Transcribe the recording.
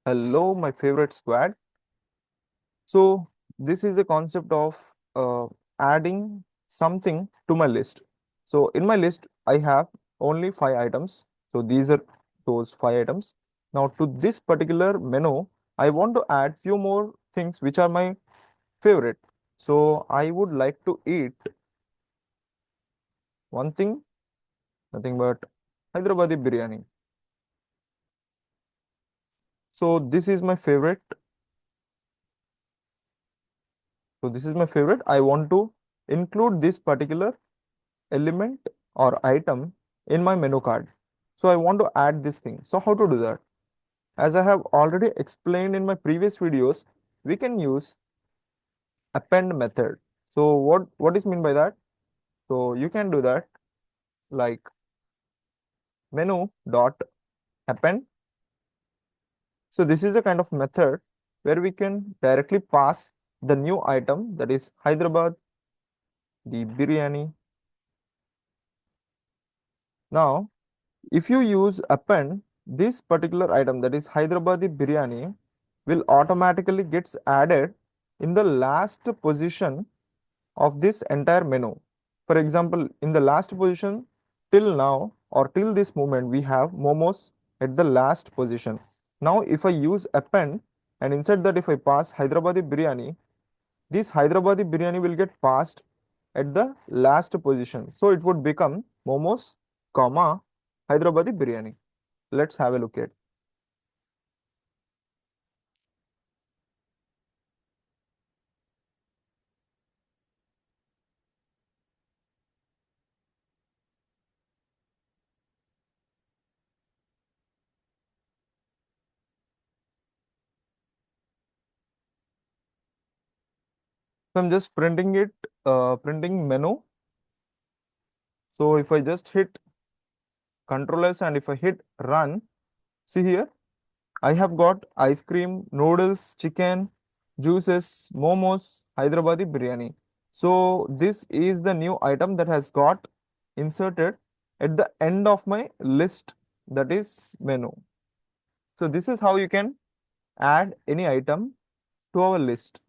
Hello, my favorite squad. So, this is a concept of adding something to my list. So, in my list, I have only 5 items. So, these are those 5 items. Now, to this particular menu, I want to add few more things which are my favorite. So, I would like to eat one thing, nothing but Hyderabadi biryani. So, this is my favorite. So, this is my favorite. I want to include this particular element or item in my menu card. So I want to add this thing. So how to do that? As I have already explained in my previous videos, we can use append method. So what is mean by that? So you can do that like menu dot append. So this is a kind of method where we can directly pass the new item, that is Hyderabad, the biryani. Now if you use append, this particular item, that is Hyderabadi biryani, will automatically gets added in the last position of this entire menu. For example, in the last position till now or till this moment, we have momos at the last position. Now, if I use append and inside that if I pass Hyderabadi biryani, this Hyderabadi biryani will get passed at the last position. So it would become momos, comma, Hyderabadi biryani. Let's have a look at. So I'm just printing it, printing menu. So if I just hit Control S and if I hit run, see here, I have got ice cream, noodles, chicken, juices, momos, Hyderabadi biryani. So this is the new item that has got inserted at the end of my list, that is menu. So this is how you can add any item to our list.